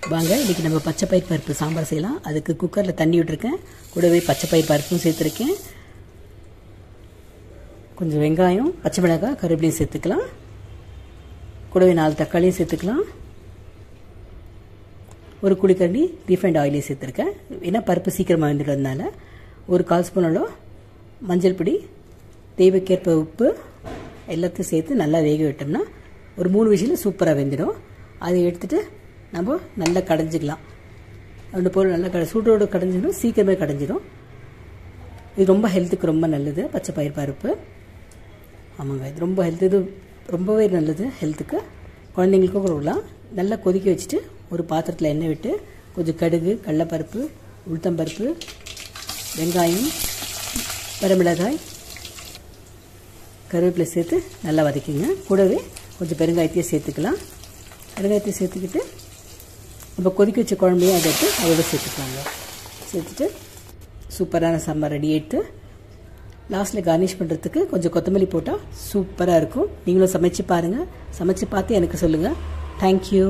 வாங்க இன்றைக்கி நம்ம பச்சைப்பயிர் பருப்பு சாம்பார் செய்யலாம். அதுக்கு குக்கரில் தண்ணி விட்டுருக்கேன். கூடவே பச்சைப்பயிர் பருப்பும் சேர்த்துருக்கேன். கொஞ்சம் வெங்காயம், பச்சை மிளகாய், கருவேப்பிலையும் சேர்த்துக்கலாம். கூடவே 4 தக்காளியும் சேர்த்துக்கலாம். ஒரு குழிக்கரண்டி ரீஃபைண்ட் ஆயிலையும் சேர்த்துருக்கேன். ஏன்னா பருப்பு சீக்கிரமாக வெந்துடுறதுனால. ஒரு 1/4 ஸ்பூன் அளவு மஞ்சள் பொடி, தேவைக்கேற்ப உப்பு எல்லாத்தையும் சேர்த்து நல்லா வேக விட்டோம்னா ஒரு 3 விசில் சூப்பராக வெந்துடும். அதை எடுத்துகிட்டு நம்ம நல்லா கடைஞ்சிக்கலாம். அந்த பொருள் நல்லா சூட்டோடு கடைஞ்சிடும், சீக்கிரமே கடைஞ்சிடும். இது ரொம்ப ஹெல்த்துக்கு ரொம்ப நல்லது பச்சைப்பயிர் பருப்பு. ஆமாங்க, இது ரொம்ப இது ரொம்பவே நல்லது ஹெல்த்துக்கு. குழந்தைங்களுக்கும் கொடுக்கலாம். நல்லா கொதிக்க வச்சுட்டு ஒரு பாத்திரத்தில் எண்ணெய் விட்டு கொஞ்சம் கடுகு, கடலைப்பருப்பு, உளுத்தம்பருப்பு, வெங்காயம், வரமிளகாய், கருவேப்பிலை சேர்த்து நல்லா வதக்கிங்க. கூடவே கொஞ்சம் பெருங்காயத்தையும் சேர்த்துக்கலாம். பெருங்காயத்தை சேர்த்துக்கிட்டு நம்ம கொதிக்க வச்ச குழம்பையும் அதை எடுத்து அதோட சேர்த்துக்கலாங்க. சேர்த்துட்டு சூப்பரான சாம்பார் ரெடி ஆகிட்டு லாஸ்ட்டில் கார்னிஷ் பண்ணுறதுக்கு கொஞ்சம் கொத்தமல்லி போட்டால் சூப்பராக இருக்கும். நீங்களும் சமைச்சு பாருங்கள். சமைச்சு பார்த்து எனக்கு சொல்லுங்கள். தேங்க்யூ.